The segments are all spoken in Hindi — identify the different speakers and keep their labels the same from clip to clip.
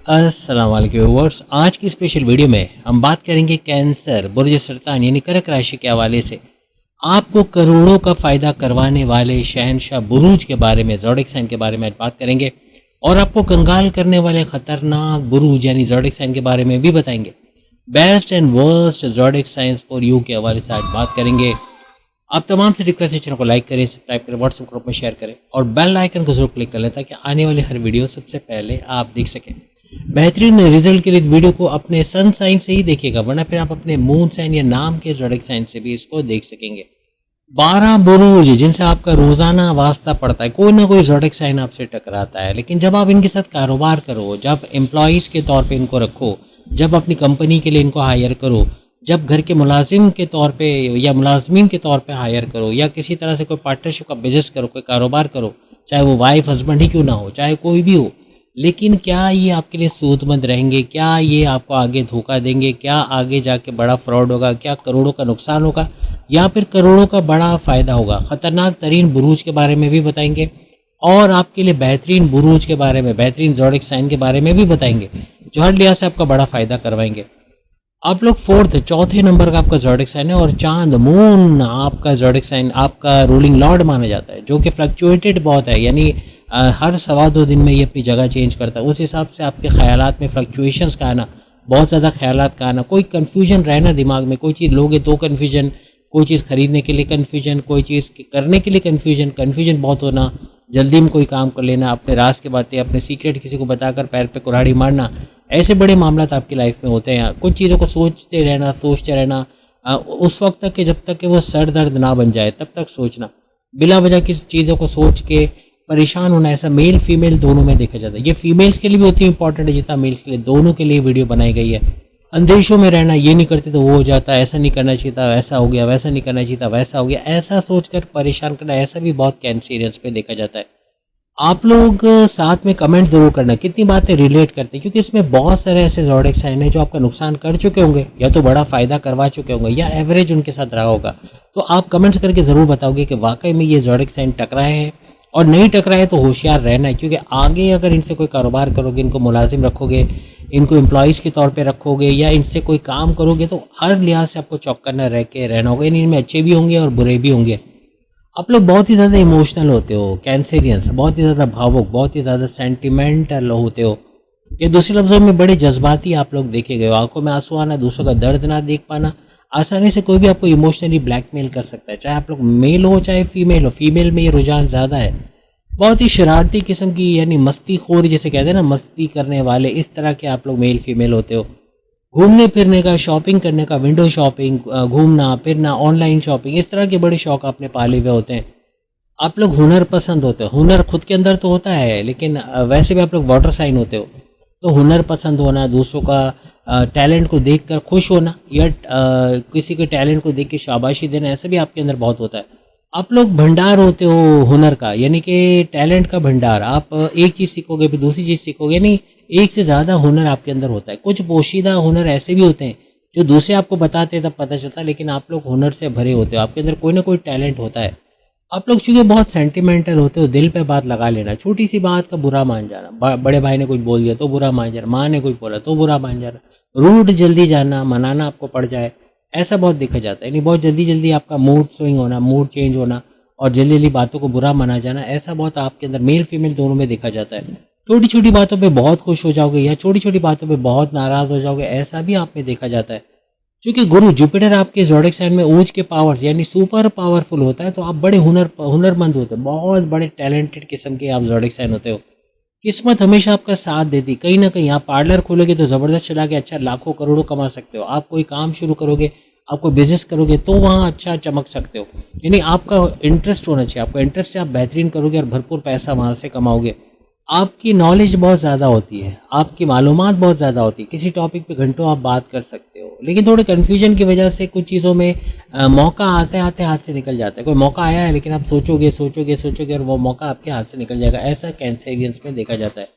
Speaker 1: अस्सलाम वालेकुम व्यूअर्स। आज की स्पेशल वीडियो में हम बात करेंगे कैंसर, बुर्ज सरतान यानी कर्क राशि के हवाले से आपको करोड़ों का फ़ायदा करवाने वाले शहनशाह बुरूज के बारे में, ज़ोडिक साइन के बारे में आज बात करेंगे और आपको कंगाल करने वाले ख़तरनाक बुरूज यानी ज़ोडिक साइन के बारे में भी बताएंगे। Best and worst zodiac science for you के हवाले से आज बात करेंगे। आप तमाम से रिक्वेस्ट है, चैनल को लाइक करें, सब्सक्राइब करें, व्हाट्सएप ग्रुप में शेयर करें और बेल आइकन को जरूर क्लिक कर लें ताकि आने वाली हर वीडियो सबसे पहले आप देख सकें। बेहतरीन रिजल्ट के लिए वीडियो को अपने सन साइन से ही देखिएगा, वरना फिर आप अपने मून साइन या नाम के ज़ोडिक साइन से भी इसको देख सकेंगे। 12 बुरूज जिनसे आपका रोजाना वास्ता पड़ता है, कोई ना कोई ज़ोडिक साइन आपसे टकराता है, लेकिन जब आप इनके साथ कारोबार करो, जब एम्प्लॉयज़ के तौर पे इनको रखो, जब अपनी कंपनी के लिए इनको हायर करो, जब घर के मुलाजिम के तौर पे या मुलाजमीन के तौर पे हायर करो, या किसी तरह से कोई पार्टनरशिप का बिजनेस करो, कोई कारोबार करो, चाहे वो वाइफ हस्बैंड ही क्यों ना हो, चाहे कोई भी हो, लेकिन क्या ये आपके लिए सूदमंद रहेंगे? क्या ये आपको आगे धोखा देंगे? क्या आगे जाके बड़ा फ्रॉड होगा? क्या करोड़ों का नुकसान होगा या फिर करोड़ों का बड़ा फ़ायदा होगा? ख़तरनाक तरीन बुरूज के बारे में भी बताएंगे और आपके लिए बेहतरीन बुरूज के बारे में, बेहतरीन ज़ोडिक साइन के बारे में भी बताएंगे जो हर लिहाज से आपका बड़ा फ़ायदा करवाएंगे। आप लोग चौथे नंबर का आपका ज़ोडिक साइन है और चांद मून आपका ज़ोडिक साइन, आपका रूलिंग लॉर्ड माना जाता है, जो कि फ्लक्चुएटेड बहुत है, यानी हर 2.25 दिन में ये अपनी जगह चेंज करता है। उस हिसाब से आपके ख्यालात में फ्लक्चुएशंस का आना, बहुत ज़्यादा ख्यालात का आना, कोई कन्फ्यूजन रहना दिमाग में, कोई चीज़ लोगे तो कन्फ्यूजन, कोई चीज़ खरीदने के लिए कन्फ्यूजन, कोई चीज़ करने के लिए कन्फ्यूजन बहुत होना, जल्दी में कोई काम कर लेना, अपने राज की बातें, अपने सीक्रेट किसी को बताकर पैर पे कुल्हाड़ी मारना, ऐसे बड़े मामला आपकी लाइफ में होते हैं। कुछ चीज़ों को सोचते रहना उस वक्त तक कि जब तक कि वो सर दर्द ना बन जाए तब तक सोचना, बिला वजह की चीज़ों को सोच के परेशान होना, ऐसा मेल फीमेल दोनों में देखा जाता है। ये फीमेल्स के लिए भी उतनी इंपॉर्टेंट है जितना मेल्स के लिए, दोनों के लिए वीडियो बनाई गई है। अंदेशों में रहना, ये नहीं करते तो वो हो जाता, ऐसा नहीं करना चाहिए था, ऐसा हो गया, वैसा नहीं करना चाहिए था, वैसा हो गया, ऐसा सोचकर परेशान करना, ऐसा भी बहुत कैंसरियंस पे देखा जाता है। आप लोग साथ में कमेंट ज़रूर करना कितनी बातें रिलेट करते हैं, क्योंकि इसमें बहुत सारे ऐसे ज़ोडिक साइन है जो आपका नुकसान कर चुके होंगे या तो बड़ा फ़ायदा करवा चुके होंगे या एवरेज उनके साथ रहा होगा। तो आप कमेंट्स करके ज़रूर बताओगे कि वाकई में ये ज़ोडिक साइन टकराए हैं, और नहीं टकराए तो होशियार रहना है, क्योंकि आगे अगर इनसे कोई कारोबार करोगे, इनको मुलाजिम रखोगे, इनको एम्प्लॉयज़ के तौर पे रखोगे या इनसे कोई काम करोगे, तो हर लिहाज से आपको चौकन्ना रह के रहना होगा। इनमें अच्छे भी होंगे और बुरे भी होंगे। आप लोग बहुत ही ज़्यादा इमोशनल होते हो, कैंसरियंस, बहुत ही ज़्यादा भावुक, बहुत ही ज़्यादा सेंटिमेंटल होते हो। ये दूसरे लफ्ज़ों में बड़े जज्बाती आप लोग देखे गए हो। आंखों में आंसू आना, दूसरों का दर्द ना देख पाना, आसानी से कोई भी आपको इमोशनली ब्लैकमेल कर सकता है, चाहे आप लोग मेल हो चाहे फीमेल हो। फीमेल में ये रुझान ज़्यादा है, बहुत ही शरारती किस्म की, यानी मस्ती खोर जिसे कहते हैं ना, मस्ती करने वाले, इस तरह के आप लोग मेल फीमेल होते हो। घूमने फिरने का, शॉपिंग करने का, विंडो शॉपिंग, घूमना फिरना, ऑनलाइन शॉपिंग, इस तरह के बड़े शौक आपने पाले हुए होते हैं। आप लोग हुनर पसंद होते हो, हुनर खुद के अंदर तो होता है, लेकिन वैसे भी आप लोग वाटर साइन होते हो, तो हुनर पसंद होना, दूसरों का टैलेंट को देखकर खुश होना या किसी के टैलेंट को देख के शाबाशी देना, ऐसा भी आपके अंदर बहुत होता है। आप लोग भंडार होते हो हुनर का, यानी कि टैलेंट का भंडार। आप एक चीज़ सीखोगे फिर दूसरी चीज़ सीखोगे, यानी एक से ज़्यादा हुनर आपके अंदर होता है। कुछ पोशीदा हुनर ऐसे भी होते हैं जो दूसरे आपको बताते हैं तब पता चलता है, लेकिन आप लोग हुनर से भरे होते हो, आपके अंदर कोई ना कोई टैलेंट होता है। आप लोग चूँकि बहुत सेंटिमेंटल होते हो, दिल पे बात लगा लेना, छोटी सी बात का बुरा मान जाना, बड़े भाई ने कुछ बोल दिया तो बुरा मान जाना, माँ ने कुछ बोला तो बुरा मान जाना, रूड जल्दी जाना, मनाना आपको पड़ जाए, ऐसा बहुत देखा जाता है। यानी बहुत जल्दी जल्दी आपका मूड स्विंग होना, मूड चेंज होना और जल्दी जल्दी बातों को बुरा माना जाना, ऐसा बहुत आपके अंदर मेल फीमेल दोनों में देखा जाता है। छोटी छोटी बातों पे बहुत खुश हो जाओगे या छोटी छोटी बातों पे बहुत नाराज़ हो जाओगे, ऐसा भी आप में देखा जाता है। क्योंकि गुरु जुपिटर आपके ज़ोडिक साइन में ऊंच के पावर्स यानी सुपर पावरफुल होता है, तो आप बड़े हुनरमंद होते हो, बहुत बड़े टैलेंटेड किस्म के आप ज़ोडिक साइन होते हो। किस्मत हमेशा आपका साथ देती, कहीं ना कहीं आप पार्लर खोलोगे तो ज़बरदस्त चला के अच्छा लाखों करोड़ों कमा सकते हो। आप कोई काम शुरू करोगे, आप कोई बिजनेस करोगे तो वहाँ अच्छा चमक सकते हो। यानी आपका इंटरेस्ट होना चाहिए, आपका इंटरेस्ट से आप बेहतरीन करोगे और भरपूर पैसा वहाँ से कमाओगे। आपकी नॉलेज बहुत ज़्यादा होती है, आपकी मालूमात बहुत ज़्यादा होती है, किसी टॉपिक पे घंटों आप बात कर सकते हो, लेकिन थोड़े कन्फ्यूजन की वजह से कुछ चीज़ों में मौका आते आते हाथ से निकल जाता है। कोई मौका आया है लेकिन आप सोचोगे और वो मौका आपके हाथ से निकल जाएगा, ऐसा कैंसरियंस में देखा जाता है।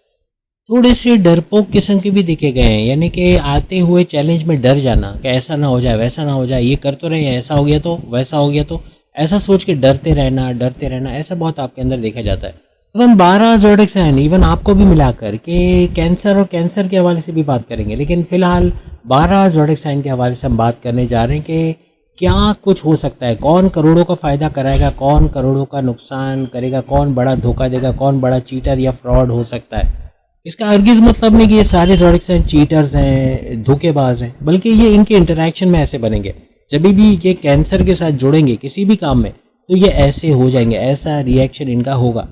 Speaker 1: थोड़े से डरपोक किस्म के भी देखे गए हैं, यानी कि आते हुए चैलेंज में डर जाना कि ऐसा ना हो जाए, वैसा ना हो जाए, ये कर तो रहे हैं, ऐसा हो गया तो, वैसा हो गया तो, ऐसा सोच के डरते रहना, ऐसा बहुत आपके अंदर देखा जाता है। इवन 12 ज़ोडिएक साइन इवन आपको भी मिलाकर के कैंसर और कैंसर के हवाले से भी बात करेंगे, लेकिन फिलहाल 12 ज़ोडिएक साइन के हवाले से हम बात करने जा रहे हैं कि क्या कुछ हो सकता है, कौन करोड़ों का फ़ायदा कराएगा, कौन करोड़ों का नुकसान करेगा, कौन बड़ा धोखा देगा, कौन बड़ा चीटर या फ्रॉड हो सकता है। इसका हरगिज़ मतलब नहीं कि ये सारे ज़ोडिएक साइन चीटर्स हैं, धोखेबाज हैं, बल्कि ये इनके इंटरैक्शन में ऐसे बनेंगे। जब भी ये कैंसर के साथ जुड़ेंगे किसी भी काम में तो ये ऐसे हो जाएंगे, ऐसा रिएक्शन इनका होगा।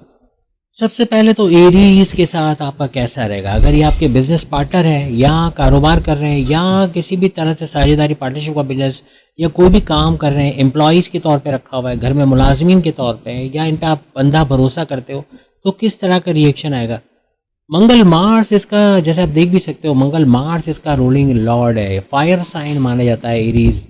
Speaker 1: सबसे पहले तो एरीज के साथ आपका कैसा रहेगा, अगर ये आपके बिजनेस पार्टनर है या कारोबार कर रहे हैं या किसी भी तरह से साझेदारी पार्टनरशिप का बिजनेस या कोई भी काम कर रहे हैं, एम्प्लॉयज़ के तौर पे रखा हुआ है, घर में मुलाजमीन के तौर पे या इन पे आप अंधा भरोसा करते हो, तो किस तरह का रिएक्शन आएगा। मंगल मार्स इसका, जैसे आप देख भी सकते हो, मंगल मार्स इसका रूलिंग लॉर्ड है, फायर साइन माना जाता है एरीज।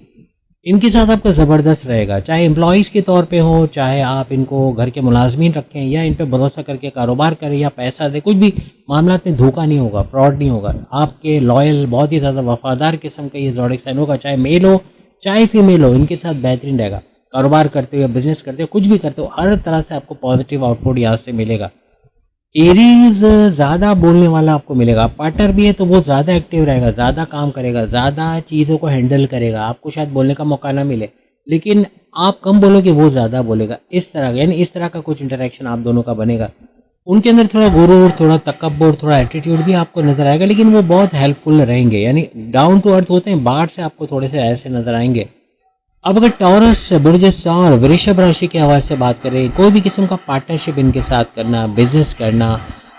Speaker 1: इनके साथ आपका ज़बरदस्त रहेगा, चाहे एम्प्लॉयज़ के तौर पे हो, चाहे आप इनको घर के मुलाजमीन रखें या इन पे भरोसा करके कारोबार करें या पैसा दें, कुछ भी मामला में धोखा नहीं होगा, फ्रॉड नहीं होगा। आपके लॉयल, बहुत ही ज़्यादा वफादार किस्म का ये ज़ोडिएक साइन होगा, चाहे मेल हो चाहे फीमेल हो, इनके साथ बेहतरीन रहेगा। कारोबार करते हो या बिजनेस करते हो, कुछ भी करते हो, हर तरह से आपको पॉजिटिव आउटपुट यहाँ से मिलेगा। एरीज ज़्यादा बोलने वाला आपको मिलेगा, पार्टनर भी है तो वो ज़्यादा एक्टिव रहेगा, ज़्यादा काम करेगा, ज़्यादा चीज़ों को हैंडल करेगा, आपको शायद बोलने का मौका ना मिले, लेकिन आप कम बोलोगे वो ज़्यादा बोलेगा। इस तरह यानी इस तरह का कुछ इंटरेक्शन आप दोनों का बनेगा। उनके अंदर थोड़ा गुरूर, थोड़ा तकब्बुर, थोड़ा एटीट्यूड भी आपको नज़र आएगा, लेकिन वो बहुत हेल्पफुल रहेंगे, यानी डाउन टू अर्थ होते हैं, बाहर से आपको थोड़े से ऐसे नज़र आएंगे। अब अगर टॉरस, बृर्जिस और वृषभ राशि के हवाले से बात करें, कोई भी किस्म का पार्टनरशिप इनके साथ करना, बिजनेस करना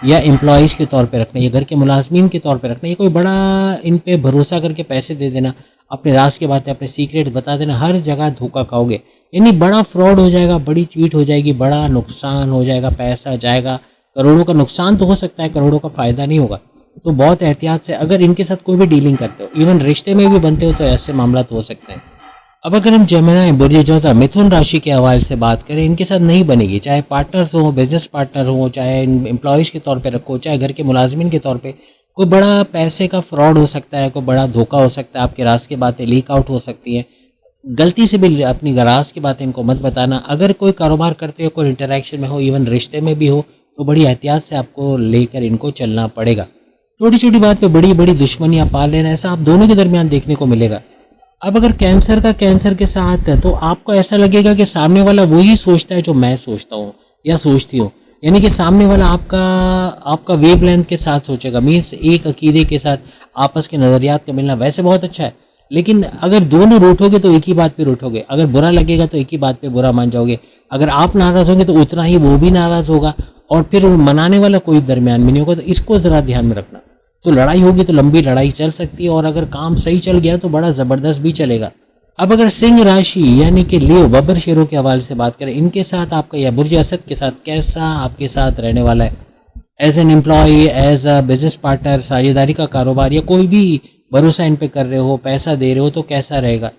Speaker 1: या एम्प्लॉयज़ के तौर पे रखना या घर के मुलाजमीन के तौर पे रखना, ये कोई बड़ा इन पे भरोसा करके पैसे दे देना, अपने राज की बातें, अपने सीक्रेट बता देना, हर जगह धोखा खाओगे, यानी बड़ा फ्रॉड हो जाएगा, बड़ी चीट हो जाएगी, बड़ा नुकसान हो जाएगा, पैसा जाएगा, करोड़ों का नुकसान तो हो सकता है, करोड़ों का फ़ायदा नहीं होगा। तो बहुत एहतियात से अगर इनके साथ कोई भी डीलिंग करते हो, इवन रिश्ते में भी बनते हो, तो ऐसे मामला तो हो सकते हैं। अब अगर हम जेमिनी, बुर्ज जोधा, मिथुन राशि के हवाले से बात करें, इनके साथ नहीं बनेगी, चाहे पार्टनर्स हो, बिजनेस पार्टनर हो, चाहे एम्प्लॉयज़ के तौर पे रखो, चाहे घर के मुलाजमिन के तौर पे, कोई बड़ा पैसे का फ्रॉड हो सकता है, कोई बड़ा धोखा हो सकता है, आपके राज की बातें लीक आउट हो सकती हैं। गलती से भी अपनी राज की बातें इनको मत बताना। अगर कोई कारोबार करते हो, कोई इंटरेक्शन में हो, इवन रिश्ते में भी हो, तो बड़ी एहतियात से आपको लेकर इनको चलना पड़ेगा। छोटी छोटी बात पे बड़ी बड़ी दुश्मनियाँ पाल लेना, ऐसा आप दोनों के दरमियान देखने को मिलेगा। अब अगर कैंसर का कैंसर के साथ है, तो आपको ऐसा लगेगा कि सामने वाला वही सोचता है जो मैं सोचता हूँ या सोचती हूँ, यानी कि सामने वाला आपका वेवलेंथ के साथ सोचेगा, मीन्स एक अकीदे के साथ आपस के नज़रियात का मिलना वैसे बहुत अच्छा है, लेकिन अगर दोनों रूठोगे तो एक ही बात पे रूठोगे, अगर बुरा लगेगा तो एक ही बात पे बुरा मान जाओगे, अगर आप नाराज़ होंगे तो उतना ही वो भी नाराज़ होगा, और फिर मनाने वाला कोई दरमियान में नहीं होगा। तो इसको ज़रा ध्यान में रखना। तो लड़ाई होगी तो लंबी लड़ाई चल सकती है, और अगर काम सही चल गया तो बड़ा ज़बरदस्त भी चलेगा। अब अगर सिंह राशि यानी कि लियो, बब्बर शेरों के हवाले से बात करें, इनके साथ आपका या बुर्ज असद के साथ कैसा आपके साथ रहने वाला है, as an employ, as a business partner, साझेदारी का कारोबार या कोई भी भरोसा इन पे कर रहे हो, पैसा दे रहे हो, तो कैसा रहेगा।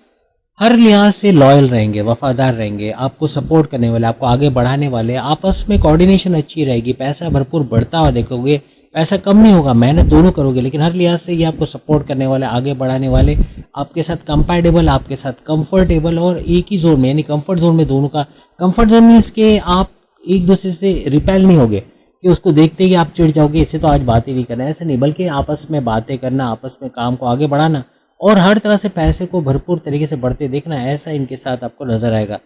Speaker 1: हर लिहाज से लॉयल रहेंगे, वफादार रहेंगे, आपको सपोर्ट करने वाले, आपको आगे बढ़ाने वाले, आपस में कोऑर्डिनेशन अच्छी रहेगी, पैसा भरपूर बढ़ता हुआ देखोगे, पैसा कम नहीं होगा, मेहनत दोनों करोगे, लेकिन हर लिहाज से ये आपको सपोर्ट करने वाले, आगे बढ़ाने वाले, आपके साथ कंपैटिबल, आपके साथ कंफर्टेबल, और एक ही जोन में, यानी कंफर्ट जोन में दोनों का। कंफर्ट जोन मीन्स के आप एक दूसरे से रिपेल नहीं होगे कि उसको देखते ही आप चिढ़ जाओगे, इससे तो आज बात ही नहीं करना, ऐसे नहीं, बल्कि आपस में बातें करना, आपस में काम को आगे बढ़ाना, और हर तरह से पैसे को भरपूर तरीके से बढ़ते देखना, ऐसा इनके साथ आपको नजर आएगा।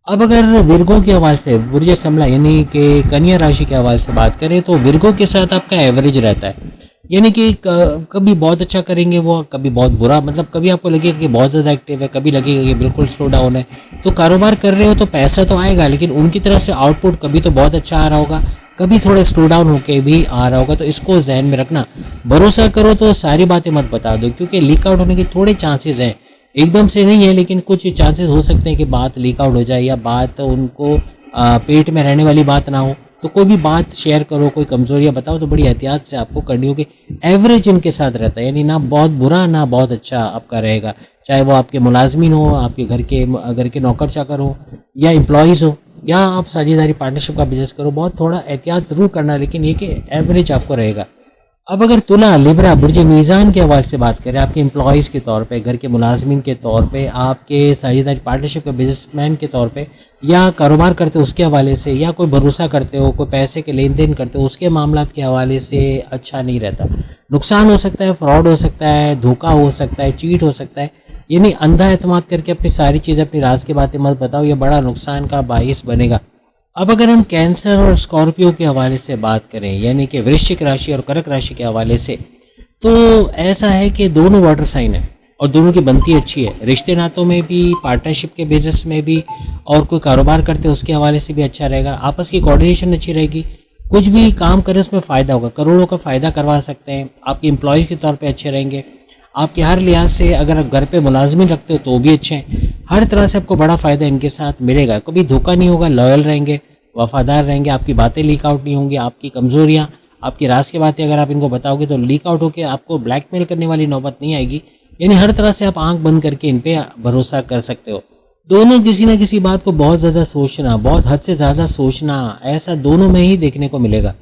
Speaker 1: अब अगर विर्गो के हवाले से, बुर्ज समला यानी कि कन्या राशि के हवाले से बात करें, तो विर्गो के साथ आपका एवरेज रहता है, यानी कि कभी बहुत अच्छा करेंगे वो, कभी बहुत बुरा, मतलब कभी आपको लगेगा कि बहुत ज़्यादा एक्टिव है, कभी लगेगा कि बिल्कुल स्लो डाउन है। तो कारोबार कर रहे हो तो पैसा तो आएगा, लेकिन उनकी तरफ से आउटपुट कभी तो बहुत अच्छा आ रहा होगा, कभी थोड़ा स्लो डाउन होके भी आ रहा होगा, तो इसको जहन में रखना। भरोसा करो तो सारी बातें मत बता दो, क्योंकि लीक आउट होने के थोड़े चांसेस हैं, एकदम से नहीं है, लेकिन कुछ चांसेस हो सकते हैं कि बात लीक आउट हो जाए, या बात उनको पेट में रहने वाली बात ना हो। तो कोई भी बात शेयर करो, कोई कमजोरियां बताओ, तो बड़ी एहतियात से आपको करनी होगी। एवरेज इनके साथ रहता है, यानी ना बहुत बुरा ना बहुत अच्छा आपका रहेगा, चाहे वो आपके मुलाजमीन हो, आपके घर के नौकर चाकर हो, या एम्प्लॉयज़ हो, या आप साझेदारी पार्टनरशिप का बिजनेस करो, बहुत थोड़ा एहतियात जरूर करना, लेकिन ये कि एवरेज आपको रहेगा। अब अगर तुला, लिब्रा, बुर्ज मीज़ान के हवाले से बात करें, आपके एम्प्लॉयज़ के तौर पे, घर के मुलाजमीन के तौर पे, आपके साझेदारी पार्टनरशिप के बिजनेसमैन के तौर पे, या कारोबार करते हो उसके हवाले से, या कोई भरोसा करते हो, कोई पैसे के लेन देन करते हो उसके मामलात के हवाले से अच्छा नहीं रहता। नुकसान हो सकता है, फ्रॉड हो सकता है, धोखा हो सकता है, चीट हो सकता है। यानी अंधा एतमाद करके अपनी सारी चीज़ें, अपनी राज की बातें मत बताओ, ये बड़ा नुकसान का बाइस बनेगा। अब अगर हम कैंसर और स्कॉर्पियो के हवाले से बात करें, यानी कि वृश्चिक राशि और कर्क राशि के हवाले से, तो ऐसा है कि दोनों वाटर साइन है और दोनों की बनती अच्छी है। रिश्ते नातों में भी, पार्टनरशिप के बिजनेस में भी, और कोई कारोबार करते हैं उसके हवाले से भी अच्छा रहेगा। आपस की कोऑर्डिनेशन अच्छी रहेगी, कुछ भी काम करें उसमें फ़ायदा होगा, करोड़ों का फ़ायदा करवा सकते हैं। आपके एम्प्लॉय के तौर पे अच्छे रहेंगे। आपके हर लिहाज से, अगर आप घर पे मुलाजमिन रखते हो तो भी अच्छे हैं। हर तरह से आपको बड़ा फ़ायदा इनके साथ मिलेगा। कभी धोखा नहीं होगा, लॉयल रहेंगे, वफादार रहेंगे, आपकी बातें लीक आउट नहीं होंगी, आपकी कमज़ोरियाँ, आपकी राज की बातें अगर आप इनको बताओगे तो लीक आउट होकर आपको ब्लैकमेल करने वाली नौबत नहीं आएगी। यानी हर तरह से आप आंख बंद करके इन पे भरोसा कर सकते हो। दोनों किसी ना किसी बात को बहुत ज़्यादा सोचना, बहुत हद से ज़्यादा सोचना, ऐसा दोनों में ही देखने को मिलेगा।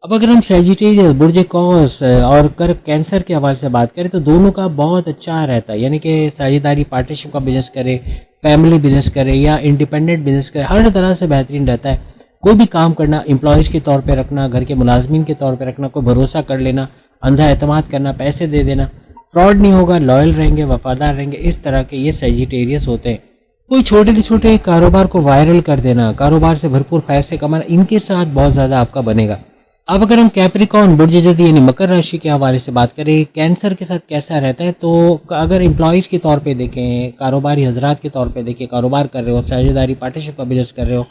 Speaker 1: अब अगर हम सैजिटेरियस, बुर्ज कौस और कर्क कैंसर के हवाले से बात करें तो दोनों का बहुत अच्छा रहता है। यानी कि साझेदारी पार्टनरशिप का बिजनेस करे, फैमिली बिजनेस करे या इंडिपेंडेंट बिजनेस करे, हर तरह से बेहतरीन रहता है। कोई भी काम करना, एम्प्लॉयज़ के तौर पे रखना, घर के मुलाजमीन के तौर पे रखना, कोई भरोसा कर लेना, अंधा एतमाद करना, पैसे दे देना, फ्रॉड नहीं होगा, लॉयल रहेंगे, वफादार रहेंगे, इस तरह के ये सैजिटेरियस होते हैं। कोई छोटे से छोटे कारोबार को वायरल कर देना, कारोबार से भरपूर पैसे कमाना, इनके साथ बहुत ज़्यादा आपका बनेगा। अब अगर हम कैप्रिकॉर्न, बुर्ज जदी यानी मकर राशि के हवाले से बात करें, कैंसर के साथ कैसा रहता है, तो अगर एम्प्लॉयज़ के तौर पे देखें, कारोबारी हजरात के तौर पे देखें, कारोबार कर रहे हो, साझेदारी पार्टनरशिप का बिजनेस कर रहे हो,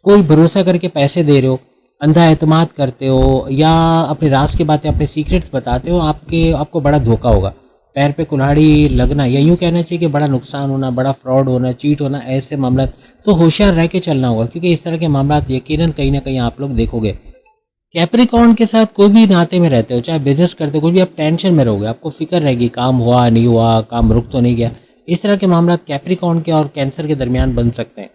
Speaker 1: कोई भरोसा करके पैसे दे रहे हो, अंधा एतमाद करते हो या अपने राज की बातें, अपने सीक्रेट्स बताते हो, आपको बड़ा धोखा होगा, पैर पे कुल्हाड़ी लगना, या यूँ कहना चाहिए कि बड़ा नुकसान होना, बड़ा फ्रॉड होना, चीट होना, ऐसे मामला तो होशियार रह के चलना होगा, क्योंकि इस तरह के मामला यकीनन कहीं ना कहीं आप लोग देखोगे। कैप्रिकॉर्न के साथ कोई भी नाते में रहते हो, चाहे बिजनेस करते हो, कोई भी आप टेंशन में रहोगे, आपको फिक्र रहेगी, काम हुआ नहीं हुआ, काम रुक तो नहीं गया। इस तरह के मामला कैप्रिकॉर्न के और कैंसर के दरमियान बन सकते हैं।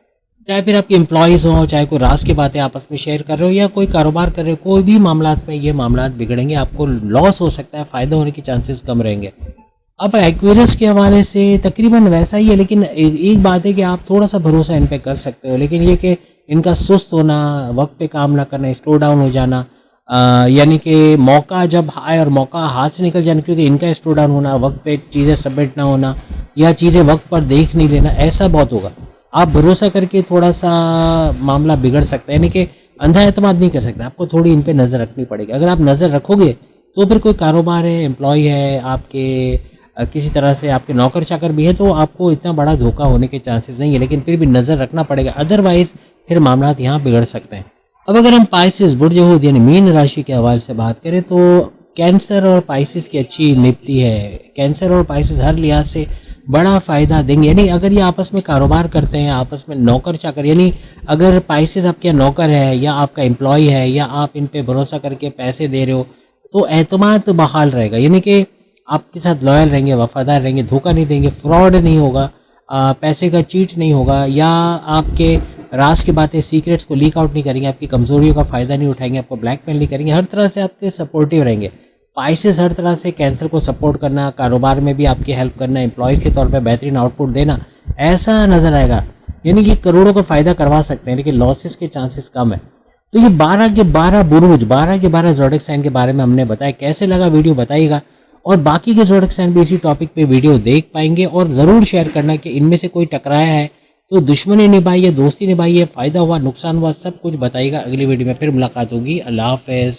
Speaker 1: चाहे फिर आपके एम्प्लॉयज़ हों, चाहे कोई राज की बातें आपस में शेयर कर रहे हो या कोई कारोबार कर रहे हो, कोई भी मामला में ये मामला बिगड़ेंगे, आपको लॉस हो सकता है, फ़ायदा होने के चांसेस कम रहेंगे। अब एक्वेरियस के हवाले से तकरीबन वैसा ही है, लेकिन एक बात है कि आप थोड़ा सा भरोसा इन पे कर सकते हो, लेकिन ये कि इनका सुस्त होना, वक्त पे काम ना करना, स्लो डाउन हो जाना, यानी कि मौका जब आए और मौका हाथ से निकल जाना, क्योंकि इनका स्लो डाउन होना, वक्त पे चीज़ें सबमिट ना होना या चीज़ें वक्त पर देख नहीं लेना, ऐसा बहुत होगा। आप भरोसा करके थोड़ा सा मामला बिगड़ सकता है, यानी कि अंधा एतमाद नहीं कर सकते, आपको थोड़ी इन पे नज़र रखनी पड़ेगी। अगर आप नज़र रखोगे तो फिर कोई कारोबार है, एम्प्लॉय है, आपके किसी तरह से आपके नौकर चाकर भी है, तो आपको इतना बड़ा धोखा होने के चांसेस नहीं है, लेकिन फिर भी नज़र रखना पड़ेगा, अदरवाइज़ फिर मामला यहाँ बिगड़ सकते हैं। अब अगर हम पाइसिस, बुर्ज यहूद यानी मीन राशि के हवाले से बात करें तो कैंसर और पाइसिस की अच्छी निपटी है। कैंसर और पाइसिस हर लिहाज से बड़ा फ़ायदा देंगे, यानी अगर ये आपस में कारोबार करते हैं, आपस में नौकर चाकर, यानी अगर पाइसिस आपके नौकर है या आपका एम्प्लॉय है या आप इन पे भरोसा करके पैसे दे रहे हो, तो एतमाद बहाल रहेगा, यानी कि आपके साथ लॉयल रहेंगे, वफादार रहेंगे, धोखा नहीं देंगे, फ्रॉड नहीं होगा, पैसे का चीट नहीं होगा, या आपके राज की बातें, सीक्रेट्स को लीक आउट नहीं करेंगे, आपकी कमजोरियों का फ़ायदा नहीं उठाएंगे, आपको ब्लैकमेल नहीं करेंगे, हर तरह से आपके सपोर्टिव रहेंगे। पाइसेस हर तरह से कैंसर को सपोर्ट करना, कारोबार में भी आपकी हेल्प करना, एम्प्लॉय के तौर पे बेहतरीन आउटपुट देना, ऐसा नज़र आएगा, यानी कि करोड़ों का फ़ायदा करवा सकते हैं, लेकिन लॉसेस के चांसेस कम है। तो ये 12 के 12 बुरूज, 12 के 12 ज़ोडिएक साइन के बारे में हमने बताया। कैसे लगा वीडियो बताइएगा, और बाकी के ज़ोडिएक साइन भी इसी टॉपिक पे वीडियो देख पाएंगे, और ज़रूर शेयर करना कि इनमें से कोई टकराया है तो दुश्मनी निभाई है, दोस्ती निभाई है, फ़ायदा हुआ, नुकसान हुआ, सब कुछ बताइएगा। अगली वीडियो में फिर मुलाकात होगी। अल्लाह हाफ़िज़।